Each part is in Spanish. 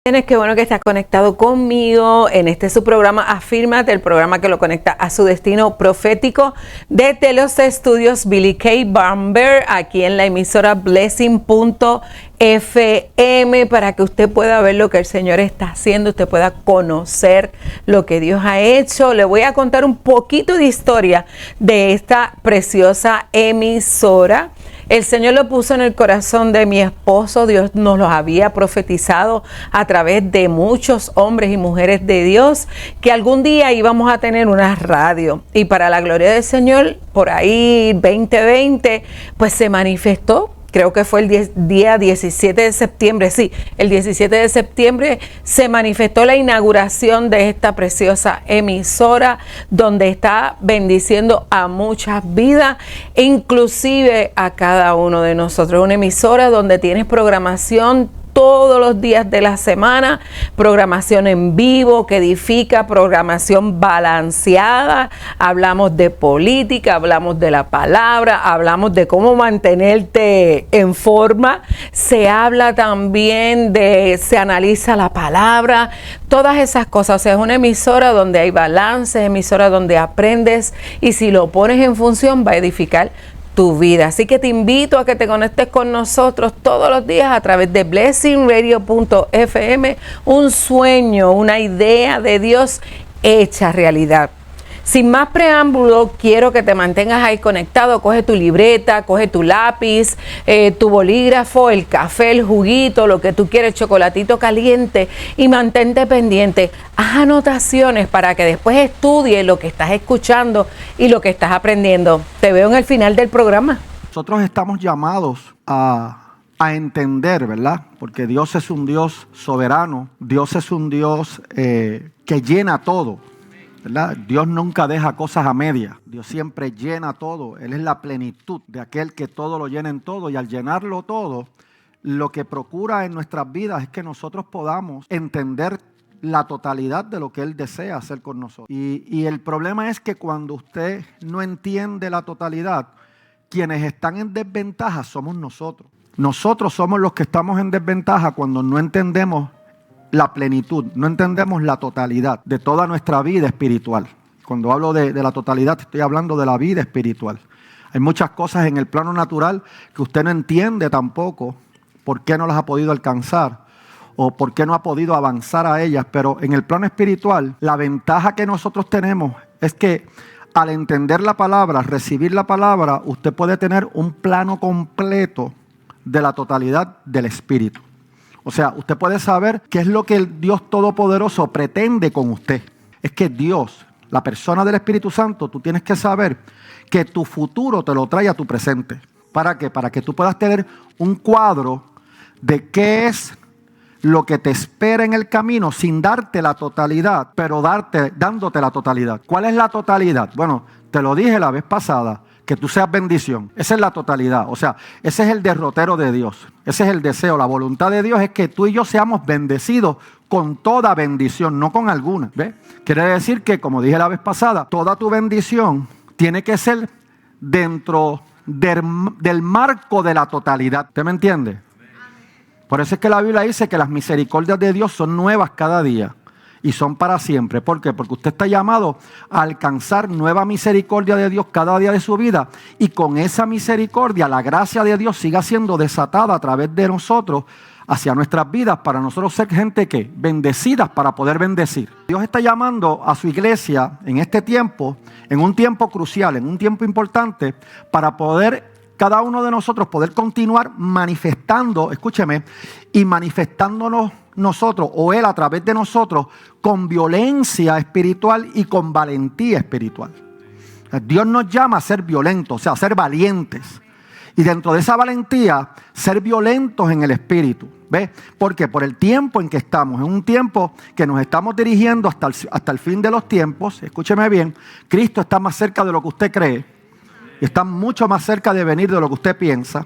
Qué bueno que estás conectado conmigo en este su programa Afírmate, el programa que lo conecta a su destino profético desde los estudios Billy K. Bamber, aquí en la emisora Blessing.fm, para que usted pueda ver lo que el Señor está haciendo, usted pueda conocer lo que Dios ha hecho. Le voy a contar un poquito de historia de esta preciosa emisora. El Señor lo puso en el corazón de mi esposo. Dios nos lo había profetizado a través de muchos hombres y mujeres de Dios que algún día íbamos a tener una radio. Y para la gloria del Señor, por ahí 2020, pues se manifestó. Creo que fue el día 17 de septiembre, sí, el 17 de septiembre se manifestó la inauguración de esta preciosa emisora donde está bendiciendo a muchas vidas, inclusive a cada uno de nosotros. Una emisora donde tienes programación todos los días de la semana, programación en vivo que edifica, programación balanceada, hablamos de política, hablamos de la palabra, hablamos de cómo mantenerte en forma, se habla también se analiza la palabra, todas esas cosas. O sea, es una emisora donde hay balance, emisora donde aprendes y si lo pones en función va a edificar tu vida. Así que te invito a que te conectes con nosotros todos los días a través de blessingradio.fm, un sueño, una idea de Dios hecha realidad. Sin más preámbulo, quiero que te mantengas ahí conectado. Coge tu libreta, coge tu lápiz, tu bolígrafo, el café, el juguito, lo que tú quieres, chocolatito caliente y mantente pendiente. Haz anotaciones para que después estudies lo que estás escuchando y lo que estás aprendiendo. Te veo en el final del programa. Nosotros estamos llamados a entender, ¿verdad? Porque Dios es un Dios soberano, Dios es un Dios que llena todo. ¿Verdad? Dios nunca deja cosas a medias. Dios siempre llena todo. Él es la plenitud de aquel que todo lo llena en todo. Y al llenarlo todo, lo que procura en nuestras vidas es que nosotros podamos entender la totalidad de lo que Él desea hacer con nosotros. Y el problema es que cuando usted no entiende la totalidad, quienes están en desventaja somos nosotros. Nosotros somos los que estamos en desventaja cuando no entendemos la plenitud, no entendemos la totalidad de toda nuestra vida espiritual. Cuando hablo de la totalidad, estoy hablando de la vida espiritual. Hay muchas cosas en el plano natural que usted no entiende tampoco por qué no las ha podido alcanzar o por qué no ha podido avanzar a ellas, pero en el plano espiritual, la ventaja que nosotros tenemos es que al entender la palabra, recibir la palabra, usted puede tener un plano completo de la totalidad del espíritu. O sea, usted puede saber qué es lo que el Dios Todopoderoso pretende con usted. Es que Dios, la persona del Espíritu Santo, tú tienes que saber que tu futuro te lo trae a tu presente. ¿Para qué? Para que tú puedas tener un cuadro de qué es lo que te espera en el camino sin darte la totalidad, pero dándote la totalidad. ¿Cuál es la totalidad? Bueno, te lo dije la vez pasada. Que tú seas bendición. Esa es la totalidad. O sea, ese es el derrotero de Dios. Ese es el deseo. La voluntad de Dios es que tú y yo seamos bendecidos con toda bendición, no con alguna. ¿Ves? Quiere decir que, como dije la vez pasada, toda tu bendición tiene que ser dentro del marco de la totalidad. ¿Usted me entiende? Por eso es que la Biblia dice que las misericordias de Dios son nuevas cada día. Y son para siempre. ¿Por qué? Porque usted está llamado a alcanzar nueva misericordia de Dios cada día de su vida. Y con esa misericordia, la gracia de Dios siga siendo desatada a través de nosotros hacia nuestras vidas para nosotros ser gente que bendecidas para poder bendecir. Dios está llamando a su iglesia en este tiempo, en un tiempo crucial, en un tiempo importante, para poder cada uno de nosotros poder continuar manifestando, escúcheme, y manifestándonos nosotros o Él a través de nosotros con violencia espiritual y con valentía espiritual. Dios nos llama a ser violentos, o sea, a ser valientes. Y dentro de esa valentía, ser violentos en el espíritu. ¿Ves? Porque por el tiempo en que estamos, en un tiempo que nos estamos dirigiendo hasta el fin de los tiempos, escúcheme bien, Cristo está más cerca de lo que usted cree. Y está mucho más cerca de venir de lo que usted piensa.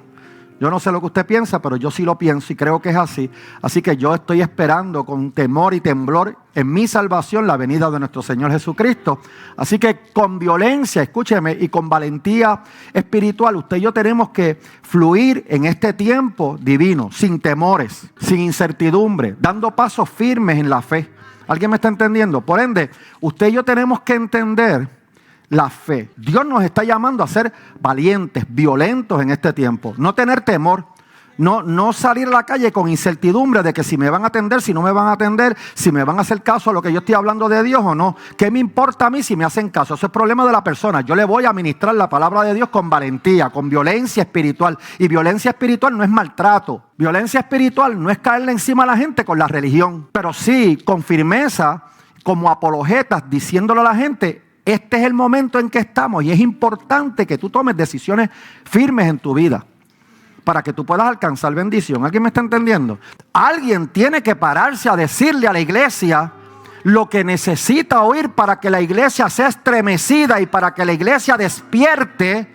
Yo no sé lo que usted piensa, pero yo sí lo pienso y creo que es así. Así que yo estoy esperando con temor y temblor en mi salvación la venida de nuestro Señor Jesucristo. Así que con violencia, escúcheme, y con valentía espiritual, usted y yo tenemos que fluir en este tiempo divino, sin temores, sin incertidumbre, dando pasos firmes en la fe. ¿Alguien me está entendiendo? Por ende, usted y yo tenemos que entender la fe. Dios nos está llamando a ser valientes, violentos en este tiempo. No tener temor. No salir a la calle con incertidumbre de que si me van a atender, si no me van a atender, si me van a hacer caso a lo que yo estoy hablando de Dios o no. ¿Qué me importa a mí si me hacen caso? Eso es problema de la persona. Yo le voy a ministrar la palabra de Dios con valentía, con violencia espiritual. Y violencia espiritual no es maltrato. Violencia espiritual no es caerle encima a la gente con la religión. Pero sí, con firmeza, como apologetas, diciéndole a la gente: este es el momento en que estamos y es importante que tú tomes decisiones firmes en tu vida para que tú puedas alcanzar bendición. ¿Alguien me está entendiendo? Alguien tiene que pararse a decirle a la iglesia lo que necesita oír para que la iglesia sea estremecida y para que la iglesia despierte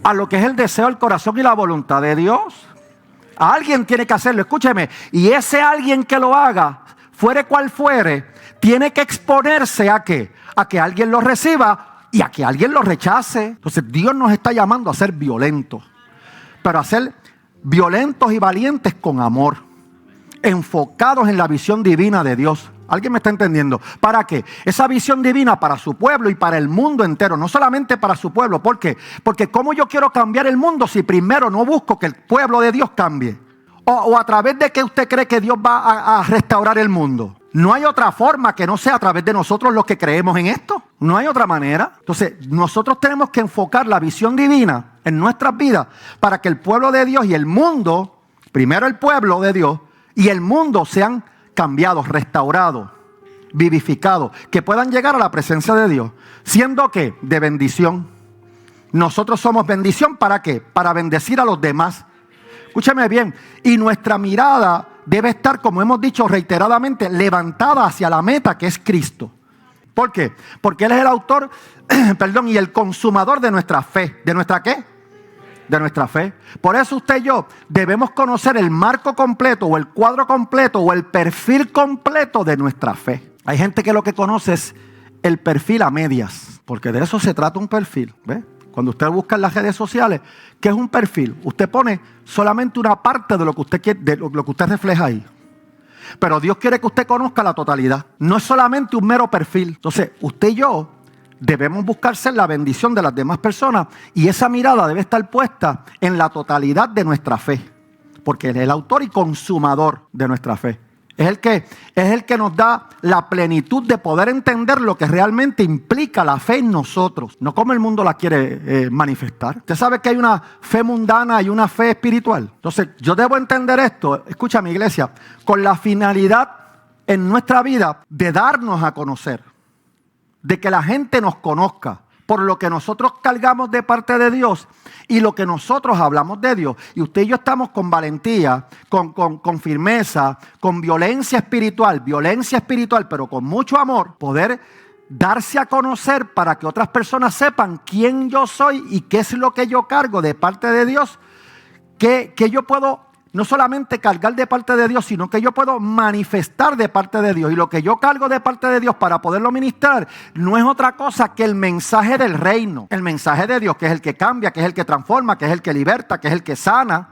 a lo que es el deseo del corazón y la voluntad de Dios. Alguien tiene que hacerlo, escúcheme, y ese alguien que lo haga, fuere cual fuere, tiene que exponerse ¿a qué? A que alguien lo reciba y a que alguien lo rechace. Entonces Dios nos está llamando a ser violentos, pero a ser violentos y valientes con amor, enfocados en la visión divina de Dios. ¿Alguien me está entendiendo? ¿Para qué? Esa visión divina para su pueblo y para el mundo entero, no solamente para su pueblo. ¿Por qué? Porque ¿cómo yo quiero cambiar el mundo si primero no busco que el pueblo de Dios cambie? ¿O a través de qué usted cree que Dios va a restaurar el mundo? No hay otra forma que no sea a través de nosotros los que creemos en esto. No hay otra manera. Entonces, nosotros tenemos que enfocar la visión divina en nuestras vidas para que el pueblo de Dios y el mundo, primero el pueblo de Dios y el mundo sean cambiados, restaurados, vivificados, que puedan llegar a la presencia de Dios. ¿Siendo qué? De bendición. Nosotros somos bendición, ¿para qué? Para bendecir a los demás. Escúchame bien, y nuestra mirada debe estar, como hemos dicho reiteradamente, levantada hacia la meta que es Cristo. ¿Por qué? Porque Él es el autor, y el consumador de nuestra fe. ¿De nuestra qué? De nuestra fe. Por eso usted y yo debemos conocer el marco completo o el cuadro completo o el perfil completo de nuestra fe. Hay gente que lo que conoce es el perfil a medias, porque de eso se trata un perfil, ¿ve? Cuando usted busca en las redes sociales, ¿qué es un perfil? Usted pone solamente una parte de lo que usted quiere, de lo que usted refleja ahí. Pero Dios quiere que usted conozca la totalidad. No es solamente un mero perfil. Entonces, usted y yo debemos buscar ser la bendición de las demás personas y esa mirada debe estar puesta en la totalidad de nuestra fe. Porque Él es el autor y consumador de nuestra fe. Es el que nos da la plenitud de poder entender lo que realmente implica la fe en nosotros. No como el mundo la quiere manifestar. Usted sabe que hay una fe mundana y una fe espiritual. Entonces yo debo entender esto, escucha mi iglesia, con la finalidad en nuestra vida de darnos a conocer. De que la gente nos conozca por lo que nosotros cargamos de parte de Dios y lo que nosotros hablamos de Dios. Y usted y yo estamos con valentía, con firmeza, con violencia espiritual, pero con mucho amor, poder darse a conocer para que otras personas sepan quién yo soy y qué es lo que yo cargo de parte de Dios, que yo puedo no solamente cargar de parte de Dios, sino que yo puedo manifestar de parte de Dios. Y lo que yo cargo de parte de Dios para poderlo ministrar no es otra cosa que el mensaje del reino. El mensaje de Dios, que es el que cambia, que es el que transforma, que es el que liberta, que es el que sana,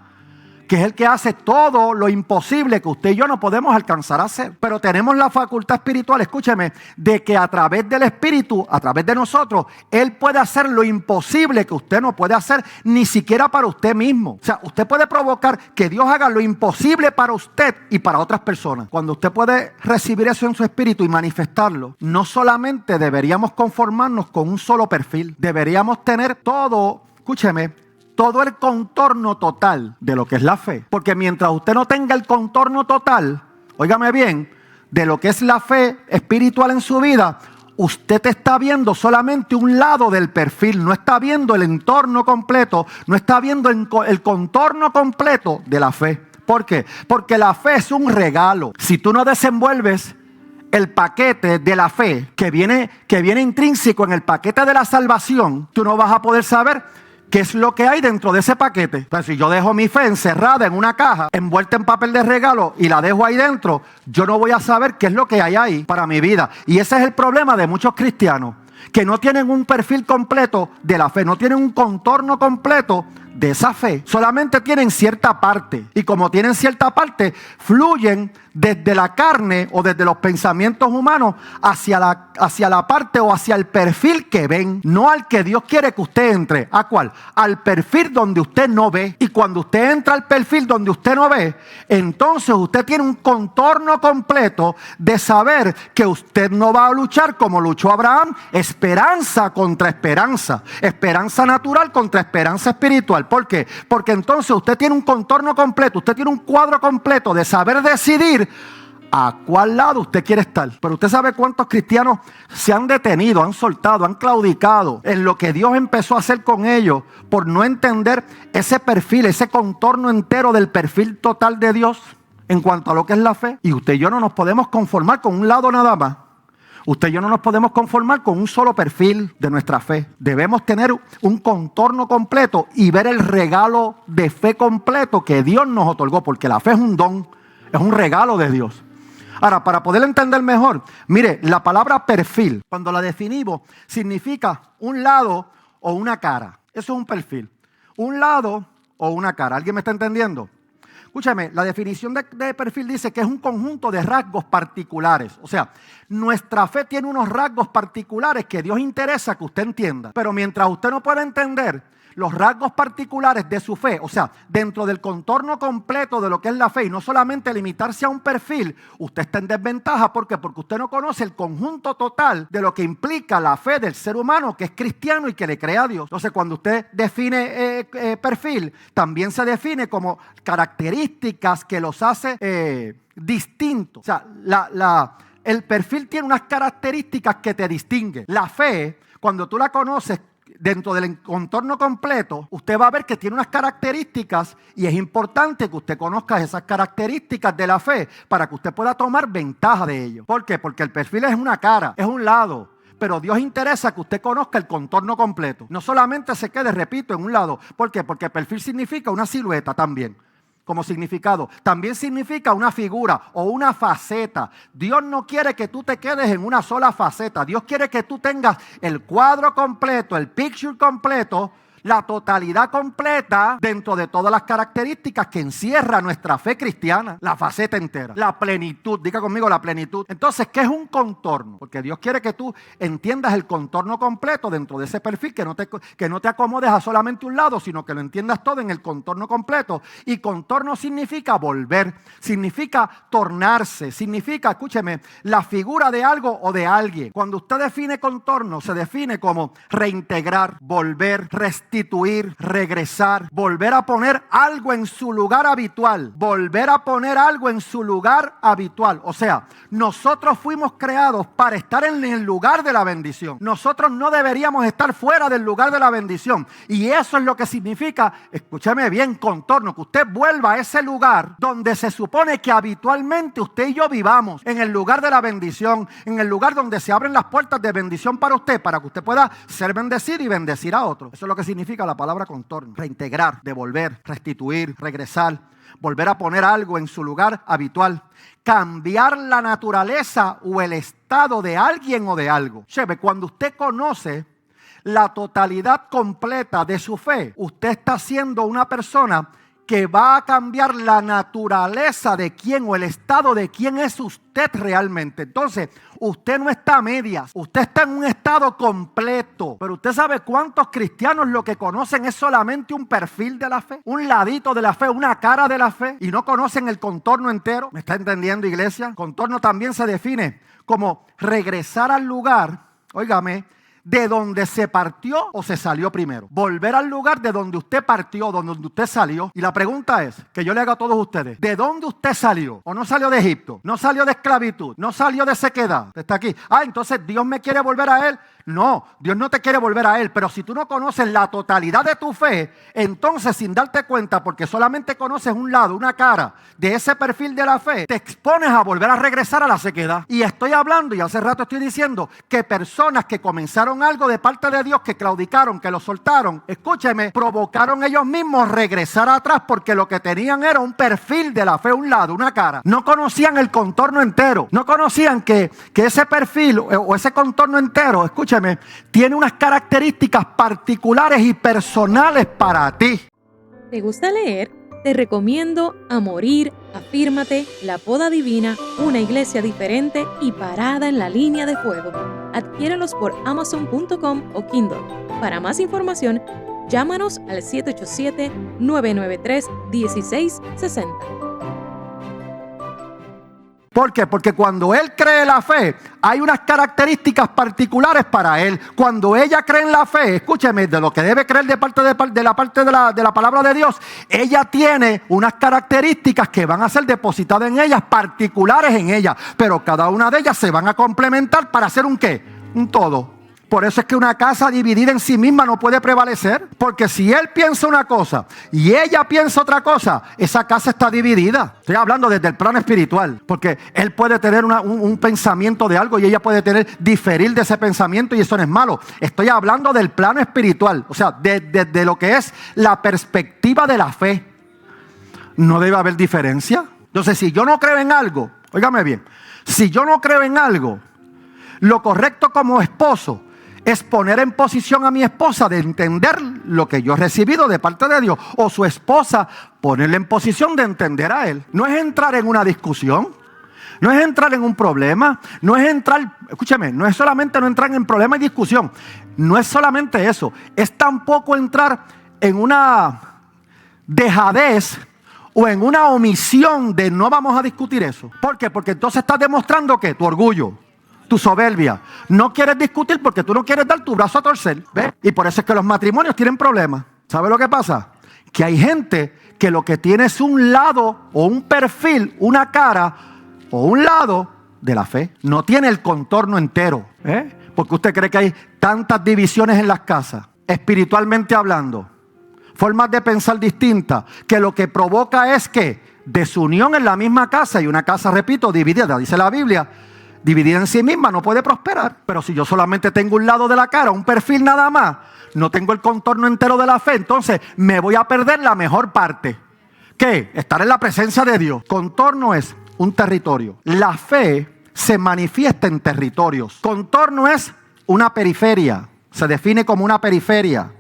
que es el que hace todo lo imposible que usted y yo no podemos alcanzar a hacer. Pero tenemos la facultad espiritual, escúcheme, de que a través del Espíritu, a través de nosotros, Él puede hacer lo imposible que usted no puede hacer ni siquiera para usted mismo. O sea, usted puede provocar que Dios haga lo imposible para usted y para otras personas. Cuando usted puede recibir eso en su espíritu y manifestarlo, no solamente deberíamos conformarnos con un solo perfil, deberíamos tener todo, escúcheme, todo el contorno total de lo que es la fe. Porque mientras usted no tenga el contorno total, óigame bien, de lo que es la fe espiritual en su vida, usted está viendo solamente un lado del perfil, no está viendo el entorno completo, no está viendo el contorno completo de la fe. ¿Por qué? Porque la fe es un regalo. Si tú no desenvuelves el paquete de la fe que viene intrínseco en el paquete de la salvación, tú no vas a poder saber ¿Qué es lo que hay dentro de ese paquete? Entonces, si yo dejo mi fe encerrada en una caja, envuelta en papel de regalo y la dejo ahí dentro, yo no voy a saber qué es lo que hay ahí para mi vida. Y ese es el problema de muchos cristianos, que no tienen un perfil completo de la fe, no tienen un contorno completo de esa fe. Solamente tienen cierta parte. Y como tienen cierta parte, fluyen desde la carne o desde los pensamientos humanos hacia la parte o hacia el perfil que ven, no al que Dios quiere que usted entre. ¿A cuál? Al perfil donde usted no ve. Y cuando usted entra al perfil donde usted no ve, entonces usted tiene un contorno completo de saber que usted no va a luchar como luchó Abraham, esperanza contra esperanza, esperanza natural contra esperanza espiritual. ¿Por qué? Porque entonces usted tiene un contorno completo, usted tiene un cuadro completo de saber decidir a cuál lado usted quiere estar. Pero usted sabe cuántos cristianos se han detenido, han soltado, han claudicado en lo que Dios empezó a hacer con ellos por no entender ese perfil, ese contorno entero del perfil total de Dios en cuanto a lo que es la fe. Y usted y yo no nos podemos conformar con un lado nada más. Usted y yo no nos podemos conformar con un solo perfil de nuestra fe. Debemos tener un contorno completo y ver el regalo de fe completo que Dios nos otorgó, porque la fe es un don, es un regalo de Dios. Ahora, para poder entender mejor, mire, la palabra perfil, cuando la definimos, significa un lado o una cara. Eso es un perfil. Un lado o una cara. ¿Alguien me está entendiendo? Escúchame, la definición de perfil dice que es un conjunto de rasgos particulares. O sea, nuestra fe tiene unos rasgos particulares que Dios interesa que usted entienda. Pero mientras usted no pueda entender los rasgos particulares de su fe, o sea, dentro del contorno completo de lo que es la fe y no solamente limitarse a un perfil, usted está en desventaja. ¿Por qué? Porque usted no conoce el conjunto total de lo que implica la fe del ser humano que es cristiano y que le cree a Dios. Entonces, cuando usted define perfil, también se define como características que los hace distintos. O sea, el perfil tiene unas características que te distinguen. La fe, cuando tú la conoces dentro del contorno completo, usted va a ver que tiene unas características y es importante que usted conozca esas características de la fe para que usted pueda tomar ventaja de ello. ¿Por qué? Porque el perfil es una cara, es un lado. Pero Dios interesa que usted conozca el contorno completo. No solamente se quede, repito, en un lado. ¿Por qué? Porque perfil significa una silueta también, como significado. También significa una figura o una faceta. Dios no quiere que tú te quedes en una sola faceta. Dios quiere que tú tengas el cuadro completo, el picture completo, la totalidad completa dentro de todas las características que encierra nuestra fe cristiana, la faceta entera, la plenitud. Diga conmigo, la plenitud. Entonces, ¿qué es un contorno? Porque Dios quiere que tú entiendas el contorno completo dentro de ese perfil, que no te acomodes a solamente un lado, sino que lo entiendas todo en el contorno completo. Y contorno significa volver, significa tornarse, significa, escúcheme, la figura de algo o de alguien. Cuando usted define contorno, se define como reintegrar, volver, restituir, regresar, volver a poner algo en su lugar habitual, volver a poner algo en su lugar habitual. O sea, nosotros fuimos creados para estar en el lugar de la bendición. Nosotros no deberíamos estar fuera del lugar de la bendición. Y eso es lo que significa, escúchame bien, contorno, que usted vuelva a ese lugar donde se supone que habitualmente usted y yo vivamos, en el lugar de la bendición, en el lugar donde se abren las puertas de bendición para usted que pueda ser bendecido y bendecir a otros. Eso es lo que significa la palabra contorno. Reintegrar, devolver, restituir, regresar, volver a poner algo en su lugar habitual, cambiar la naturaleza o el estado de alguien o de algo. Cheve, cuando usted conoce la totalidad completa de su fe, usted está siendo una persona que va a cambiar la naturaleza de quién o el estado de quién es usted realmente. Entonces, usted no está a medias, usted está en un estado completo. Pero usted sabe cuántos cristianos lo que conocen es solamente un perfil de la fe, un ladito de la fe, una cara de la fe, y no conocen el contorno entero. ¿Me está entendiendo, iglesia? Contorno también se define como regresar al lugar, óigame, de donde se partió o se salió primero. Volver al lugar de donde usted partió, donde usted salió. Y la pregunta es, que yo le hago a todos ustedes, ¿de dónde usted salió? ¿O no salió de Egipto? ¿No salió de esclavitud? ¿No salió de sequedad? ¿Está aquí? Entonces Dios me quiere volver a Él. No, Dios no te quiere volver a Él, pero si tú no conoces la totalidad de tu fe, entonces sin darte cuenta, porque solamente conoces un lado, una cara de ese perfil de la fe, te expones a volver a regresar a la sequedad. Y estoy hablando, y hace rato estoy diciendo, que personas que comenzaron algo de parte de Dios, que claudicaron, que lo soltaron, escúcheme, provocaron ellos mismos regresar atrás, porque lo que tenían era un perfil de la fe, un lado, una cara. No conocían el contorno entero, no conocían que ese perfil o ese contorno entero, escúcheme, tiene unas características particulares y personales para ti. ¿Te gusta leer? Te recomiendo A Morir, Afírmate, La Poda Divina, Una Iglesia Diferente y Parada en la Línea de Fuego. Adquiérelos por Amazon.com o Kindle. Para más información, llámanos al 787-993-1660. ¿Por qué? Porque cuando él cree la fe, hay unas características particulares para él. Cuando ella cree en la fe, escúcheme, de lo que debe creer de la parte de la palabra de Dios, ella tiene unas características que van a ser depositadas en ella, particulares en ella. Pero cada una de ellas se van a complementar para hacer un ¿qué? Un todo. Por eso es que una casa dividida en sí misma no puede prevalecer. Porque si él piensa una cosa y ella piensa otra cosa, esa casa está dividida. Estoy hablando desde el plano espiritual. Porque él puede tener un pensamiento de algo y ella puede diferir de ese pensamiento, y eso no es malo. Estoy hablando del plano espiritual. O sea, de lo que es la perspectiva de la fe. No debe haber diferencia. Entonces, si yo no creo en algo, óigame bien, si yo no creo en algo, lo correcto como esposo es poner en posición a mi esposa de entender lo que yo he recibido de parte de Dios, o su esposa ponerle en posición de entender a él. No es entrar en una discusión, no es entrar en un problema, no es entrar, escúchame, no es solamente no entrar en problema y discusión, no es solamente eso, es tampoco entrar en una dejadez o en una omisión de no vamos a discutir eso. ¿Por qué? Porque entonces estás demostrando que tu orgullo, tu soberbia, no quieres discutir porque tú no quieres dar tu brazo a torcer, ¿ves? Y por eso es que los matrimonios tienen problemas. ¿Sabe lo que pasa? Que hay gente que lo que tiene es un lado o un perfil, una cara o un lado de la fe. No tiene el contorno entero, ¿eh? Porque usted cree que hay tantas divisiones en las casas, espiritualmente hablando, formas de pensar distintas, que lo que provoca es que desunión en la misma casa, y una casa, repito, dividida, dice la Biblia, dividida en sí misma no puede prosperar. Pero si yo solamente tengo un lado de la cara, un perfil nada más, no tengo el contorno entero de la fe, entonces me voy a perder la mejor parte. ¿Qué? Estar en la presencia de Dios. Contorno es un territorio. La fe se manifiesta en territorios. Contorno es una periferia. Se define como una periferia.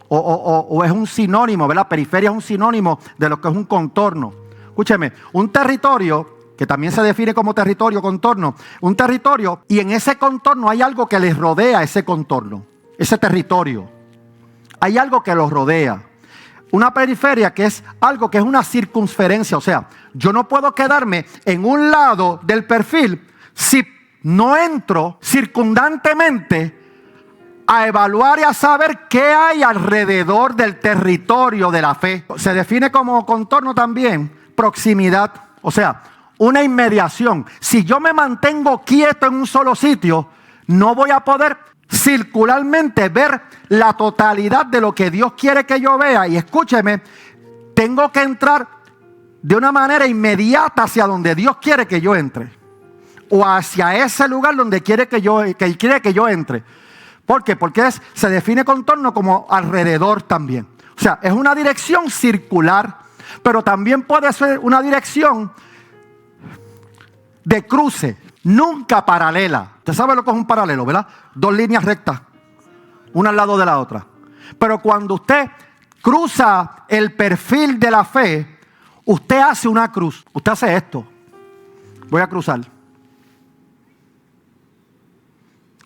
O es un sinónimo, ¿verdad? Periferia es un sinónimo de lo que es un contorno. Escúcheme, un territorio, que también se define como territorio, contorno, un territorio, y en ese contorno hay algo que les rodea ese contorno, ese territorio. Hay algo que los rodea. Una periferia que es algo que es una circunferencia, o sea, yo no puedo quedarme en un lado del perfil si no entro circundantemente a evaluar y a saber qué hay alrededor del territorio de la fe. Se define como contorno también proximidad, o sea, una inmediación. Si yo me mantengo quieto en un solo sitio, no voy a poder circularmente ver la totalidad de lo que Dios quiere que yo vea. Y escúcheme, tengo que entrar de una manera inmediata hacia donde Dios quiere que yo entre, o hacia ese lugar donde quiere que yo entre. ¿Por qué? Porque se define contorno como alrededor también. O sea, es una dirección circular, pero también puede ser una dirección de cruce, nunca paralela. Usted sabe lo que es un paralelo, ¿verdad? Dos líneas rectas, una al lado de la otra. Pero cuando usted cruza el perfil de la fe, usted hace una cruz. Usted hace esto. Voy a cruzar.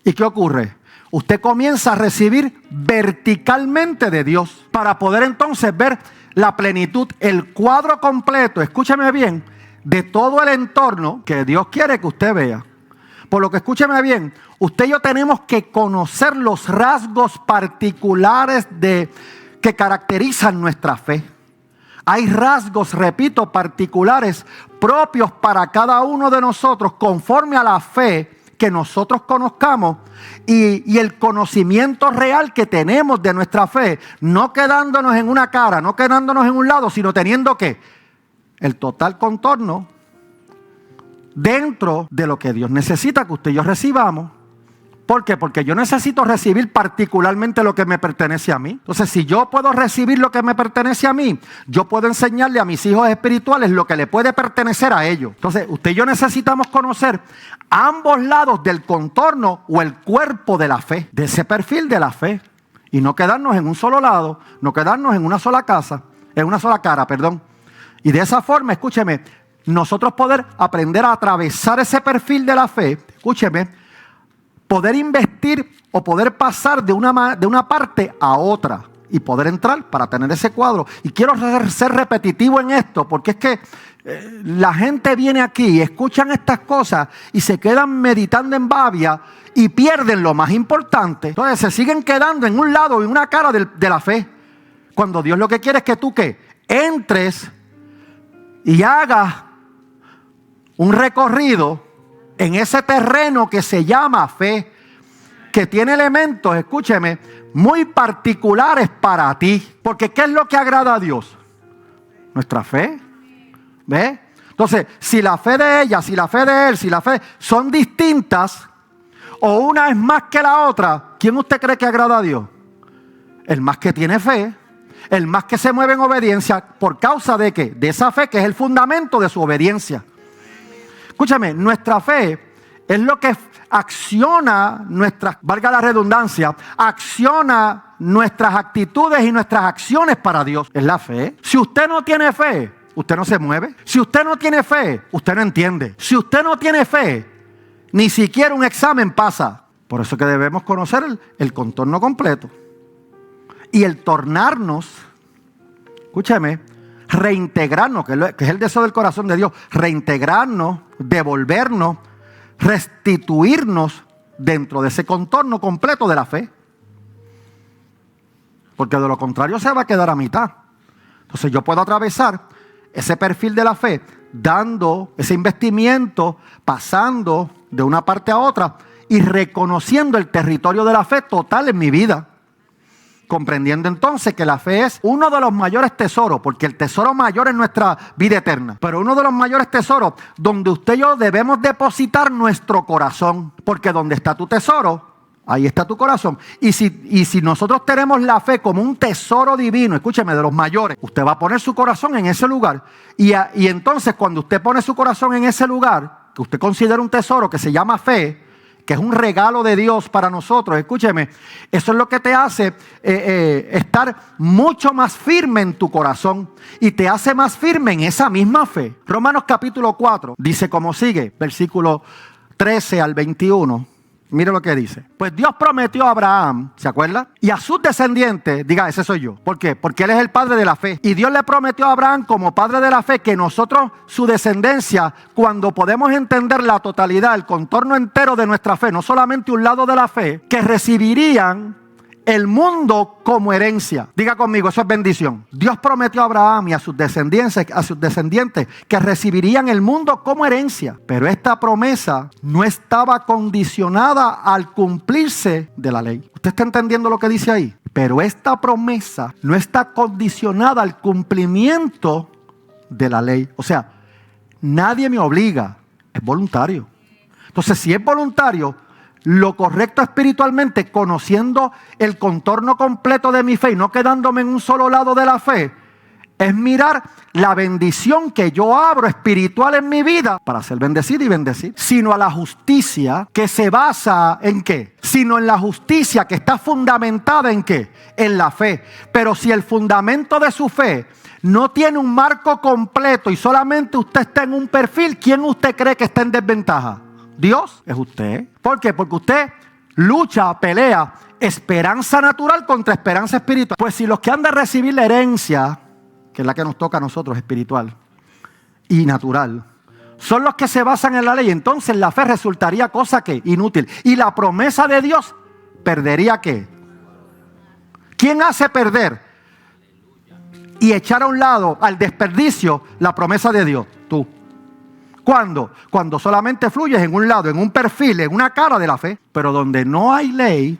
¿Y qué ocurre? Usted comienza a recibir verticalmente de Dios para poder entonces ver la plenitud, el cuadro completo, escúcheme bien, de todo el entorno que Dios quiere que usted vea. Por lo que escúcheme bien, usted y yo tenemos que conocer los rasgos particulares que caracterizan nuestra fe. Hay rasgos, repito, particulares propios para cada uno de nosotros conforme a la fe que nosotros conozcamos y el conocimiento real que tenemos de nuestra fe, no quedándonos en una cara, no quedándonos en un lado, sino teniendo ¿qué? El total contorno dentro de lo que Dios necesita que usted y yo recibamos. ¿Por qué? Porque yo necesito recibir particularmente lo que me pertenece a mí. Entonces, si yo puedo recibir lo que me pertenece a mí, yo puedo enseñarle a mis hijos espirituales lo que le puede pertenecer a ellos. Entonces, usted y yo necesitamos conocer ambos lados del contorno o el cuerpo de la fe, de ese perfil de la fe. Y no quedarnos en un solo lado, no quedarnos en una sola casa, en una sola cara, perdón. Y de esa forma, escúcheme, nosotros poder aprender a atravesar ese perfil de la fe, escúcheme, poder investir o poder pasar de una parte a otra y poder entrar para tener ese cuadro. Y quiero ser repetitivo en esto, porque es que la gente viene aquí y escuchan estas cosas y se quedan meditando en babia y pierden lo más importante. Entonces se siguen quedando en un lado y una cara de la fe, cuando Dios lo que quiere es que tú ¿qué? Entres y hagas un recorrido en ese terreno que se llama fe, que tiene elementos, escúcheme, muy particulares para ti. Porque ¿qué es lo que agrada a Dios? Nuestra fe. ¿Ve? Entonces, si la fe de ella, si la fe de él, si la fe son distintas, o una es más que la otra, ¿quién usted cree que agrada a Dios? El más que tiene fe, el más que se mueve en obediencia, ¿por causa de qué? De esa fe que es el fundamento de su obediencia. Escúchame, nuestra fe es lo que acciona nuestras, valga la redundancia, acciona nuestras actitudes y nuestras acciones para Dios. Es la fe. Si usted no tiene fe, usted no se mueve. Si usted no tiene fe, usted no entiende. Si usted no tiene fe, ni siquiera un examen pasa. Por eso que debemos conocer el contorno completo. Y el tornarnos, escúchame, reintegrarnos, que es el deseo del corazón de Dios, reintegrarnos, devolvernos, restituirnos dentro de ese contorno completo de la fe. Porque de lo contrario se va a quedar a mitad. Entonces yo puedo atravesar ese perfil de la fe, dando ese investimiento, pasando de una parte a otra y reconociendo el territorio de la fe total en mi vida. Comprendiendo entonces que la fe es uno de los mayores tesoros, porque el tesoro mayor es nuestra vida eterna, pero uno de los mayores tesoros donde usted y yo debemos depositar nuestro corazón, porque donde está tu tesoro, ahí está tu corazón. Y si nosotros tenemos la fe como un tesoro divino, escúcheme, de los mayores, usted va a poner su corazón en ese lugar. Y entonces cuando usted pone su corazón en ese lugar, que usted considera un tesoro que se llama fe, que es un regalo de Dios para nosotros, escúcheme, eso es lo que te hace estar mucho más firme en tu corazón y te hace más firme en esa misma fe. Romanos capítulo 4 dice como sigue, versículo 13 al 21. Mire lo que dice. Pues Dios prometió a Abraham, ¿se acuerda? Y a sus descendientes, diga, ese soy yo. ¿Por qué? Porque él es el padre de la fe. Y Dios le prometió a Abraham como padre de la fe que nosotros, su descendencia, cuando podemos entender la totalidad, el contorno entero de nuestra fe, no solamente un lado de la fe, que recibirían el mundo como herencia. Diga conmigo, eso es bendición. Dios prometió a Abraham y a sus descendientes que recibirían el mundo como herencia. Pero esta promesa no estaba condicionada al cumplirse de la ley. ¿Usted está entendiendo lo que dice ahí? Pero esta promesa no está condicionada al cumplimiento de la ley. O sea, nadie me obliga, es voluntario. Entonces, si es voluntario, lo correcto espiritualmente, conociendo el contorno completo de mi fe y no quedándome en un solo lado de la fe, es mirar la bendición que yo abro espiritual en mi vida para ser bendecido y bendecir. Sino a la justicia que se basa en ¿qué? Sino en la justicia que está fundamentada en ¿qué? En la fe. Pero si el fundamento de su fe no tiene un marco completo y solamente usted está en un perfil, ¿quién usted cree que está en desventaja? Dios, es usted. ¿Por qué? Porque usted lucha, pelea esperanza natural contra esperanza espiritual. Pues si los que han de recibir la herencia, que es la que nos toca a nosotros, espiritual y natural, son los que se basan en la ley, entonces la fe resultaría cosa que inútil. Y la promesa de Dios perdería ¿qué? ¿Quién hace perder y echar a un lado al desperdicio la promesa de Dios? Tú. ¿Cuándo? Cuando solamente fluyes en un lado, en un perfil, en una cara de la fe. Pero donde no hay ley,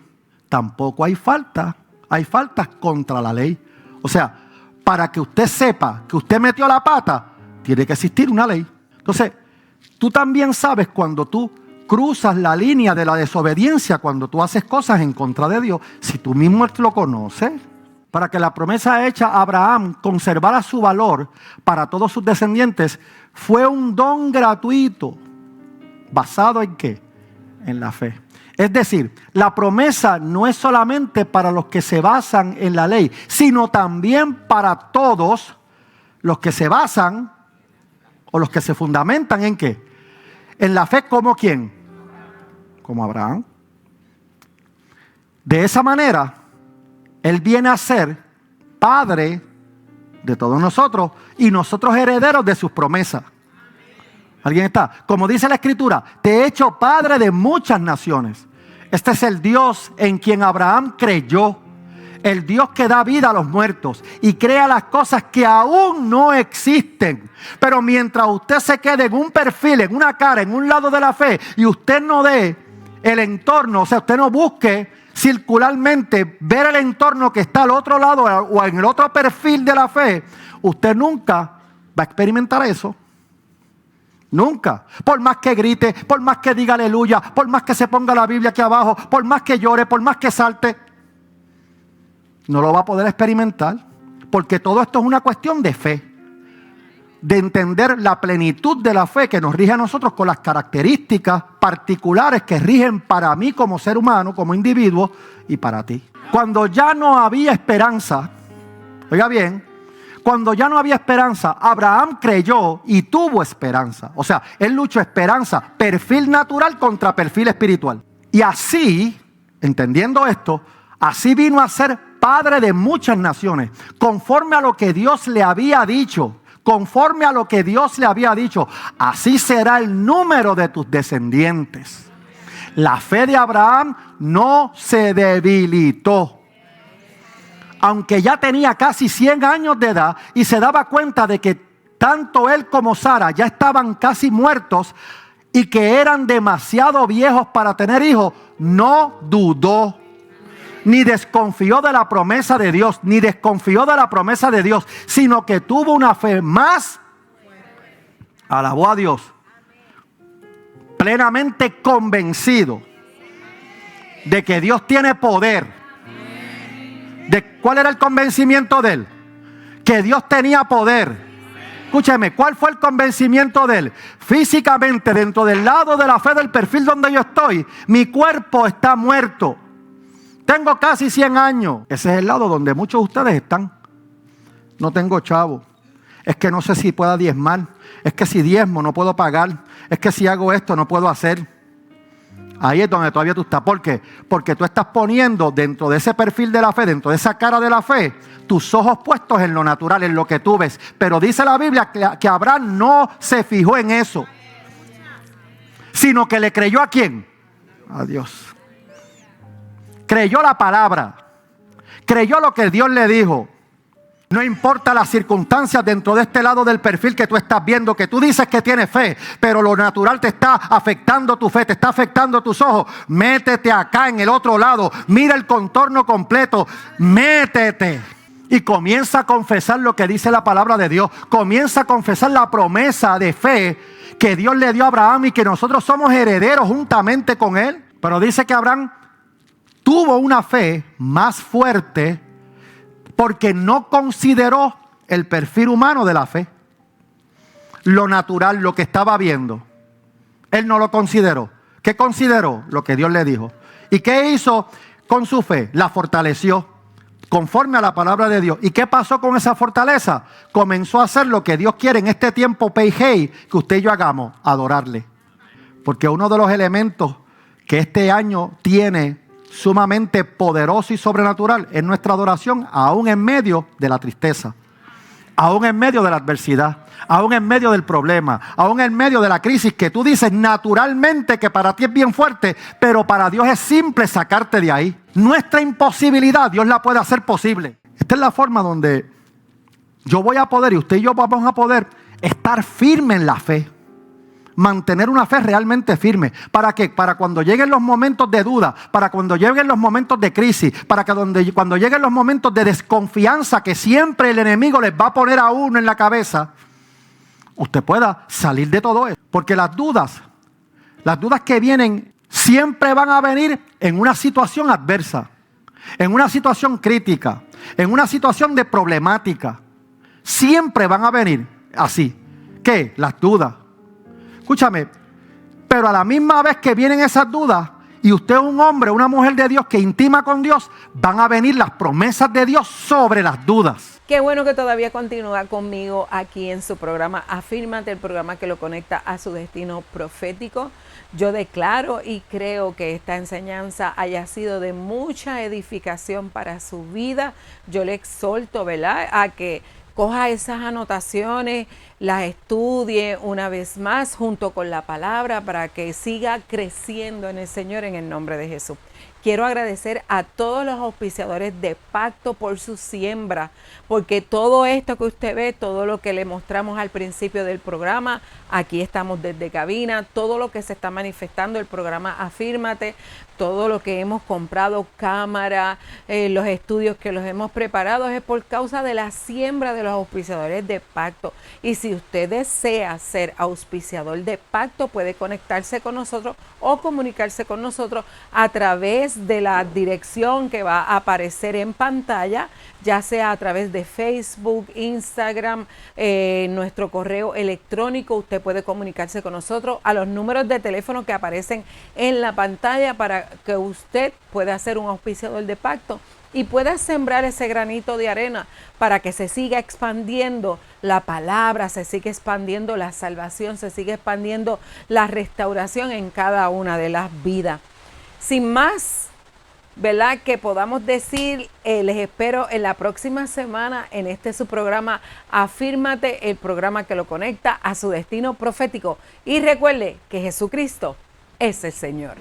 tampoco hay falta. Hay faltas contra la ley. O sea, para que usted sepa que usted metió la pata, tiene que existir una ley. Entonces, tú también sabes cuando tú cruzas la línea de la desobediencia, cuando tú haces cosas en contra de Dios, si tú mismo lo conoces. Para que la promesa hecha a Abraham conservara su valor para todos sus descendientes, fue un don gratuito. ¿Basado en qué? En la fe. Es decir, la promesa no es solamente para los que se basan en la ley, sino también para todos los que se basan o los que se fundamentan en qué. En la fe, ¿como quién? Como Abraham. De esa manera, Él viene a ser Padre de todos nosotros y nosotros herederos de sus promesas. ¿Alguien está? Como dice la Escritura, te he hecho Padre de muchas naciones. Este es el Dios en quien Abraham creyó. El Dios que da vida a los muertos y crea las cosas que aún no existen. Pero mientras usted se quede en un perfil, en una cara, en un lado de la fe y usted no dé el entorno, o sea, usted no busque circularmente ver el entorno que está al otro lado o en el otro perfil de la fe, usted nunca va a experimentar eso. Nunca. Por más que grite, por más que diga aleluya, por más que se ponga la Biblia aquí abajo, por más que llore, por más que salte, no lo va a poder experimentar. Porque todo esto es una cuestión de fe. De entender la plenitud de la fe que nos rige a nosotros con las características particulares que rigen para mí como ser humano, como individuo y para ti. Cuando ya no había esperanza, oiga bien, cuando ya no había esperanza, Abraham creyó y tuvo esperanza. O sea, él luchó esperanza, perfil natural contra perfil espiritual. Y así, entendiendo esto, así vino a ser padre de muchas naciones, conforme a lo que Dios le había dicho. Conforme a lo que Dios le había dicho, así será el número de tus descendientes. La fe de Abraham no se debilitó. Aunque ya tenía casi 100 años de edad y se daba cuenta de que tanto él como Sara ya estaban casi muertos y que eran demasiado viejos para tener hijos, no dudó. Ni desconfió de la promesa de Dios, ni desconfió de la promesa de Dios, sino que tuvo una fe más, alabó a Dios, plenamente convencido de que Dios tiene poder. ¿Cuál era el convencimiento de él? Que Dios tenía poder. Escúcheme, ¿cuál fue el convencimiento de él? Físicamente, dentro del lado de la fe del perfil donde yo estoy, mi cuerpo está muerto. Tengo casi 100 años. Ese es el lado donde muchos de ustedes están. No tengo chavo. Es que no sé si pueda diezmar. Es que si diezmo no puedo pagar. Es que si hago esto no puedo hacer. Ahí es donde todavía tú estás. ¿Por qué? Porque tú estás poniendo dentro de ese perfil de la fe, dentro de esa cara de la fe, tus ojos puestos en lo natural, en lo que tú ves. Pero dice la Biblia que Abraham no se fijó en eso, sino que le creyó ¿a quién? A Dios. Creyó la palabra, creyó lo que Dios le dijo. No importa las circunstancias dentro de este lado del perfil que tú estás viendo, que tú dices que tienes fe, pero lo natural te está afectando tu fe, te está afectando tus ojos. Métete acá en el otro lado, mira el contorno completo, métete y comienza a confesar lo que dice la palabra de Dios. Comienza a confesar la promesa de fe que Dios le dio a Abraham y que nosotros somos herederos juntamente con él. Pero dice que Abraham tuvo una fe más fuerte porque no consideró el perfil humano de la fe. Lo natural, lo que estaba viendo. Él no lo consideró. ¿Qué consideró? Lo que Dios le dijo. ¿Y qué hizo con su fe? La fortaleció conforme a la palabra de Dios. ¿Y qué pasó con esa fortaleza? Comenzó a hacer lo que Dios quiere en este tiempo Peijei, que usted y yo hagamos, adorarle. Porque uno de los elementos que este año tiene sumamente poderoso y sobrenatural es nuestra adoración, aún en medio de la tristeza, aún en medio de la adversidad, aún en medio del problema, aún en medio de la crisis que tú dices naturalmente que para ti es bien fuerte, pero para Dios es simple sacarte de ahí. Nuestra imposibilidad Dios la puede hacer posible. Esta es la forma donde yo voy a poder y usted y yo vamos a poder estar firmes en la fe. mantener una fe realmente firme. ¿Para qué? Para cuando lleguen los momentos de duda, para cuando lleguen los momentos de crisis, para que cuando lleguen los momentos de desconfianza que siempre el enemigo les va a poner a uno en la cabeza, usted pueda salir de todo eso. Porque las dudas que vienen siempre van a venir en una situación adversa, en una situación crítica, en una situación de problemática. Siempre van a venir así. ¿Qué? Las dudas. Escúchame, pero a la misma vez que vienen esas dudas, y usted es un hombre, una mujer de Dios que intima con Dios, van a venir las promesas de Dios sobre las dudas. Qué bueno que todavía continúa conmigo aquí en su programa Afírmate, el programa que lo conecta a su destino profético. Yo declaro y creo que esta enseñanza haya sido de mucha edificación para su vida. Yo le exhorto, ¿verdad?, a que coja esas anotaciones, las estudie una vez más junto con la palabra para que siga creciendo en el Señor en el nombre de Jesús. Quiero agradecer a todos los auspiciadores de Pacto por su siembra, porque todo esto que usted ve, todo lo que le mostramos al principio del programa, aquí estamos desde cabina, todo lo que se está manifestando, el programa Afírmate, todo lo que hemos comprado, cámara, los estudios que los hemos preparado, es por causa de la siembra de los auspiciadores de Pacto. Y si usted desea ser auspiciador de Pacto, puede conectarse con nosotros o comunicarse con nosotros a través de la dirección que va a aparecer en pantalla, ya sea a través de Facebook, Instagram, nuestro correo electrónico. Usted puede comunicarse con nosotros a los números de teléfono que aparecen en la pantalla para que usted pueda ser un auspiciador de Pacto y pueda sembrar ese granito de arena para que se siga expandiendo la palabra, se siga expandiendo la salvación, se siga expandiendo la restauración en cada una de las vidas. Sin más, ¿verdad?, que podamos decir, les espero en la próxima semana en este su programa Afírmate, el programa que lo conecta a su destino profético. Y recuerde que Jesucristo es el Señor.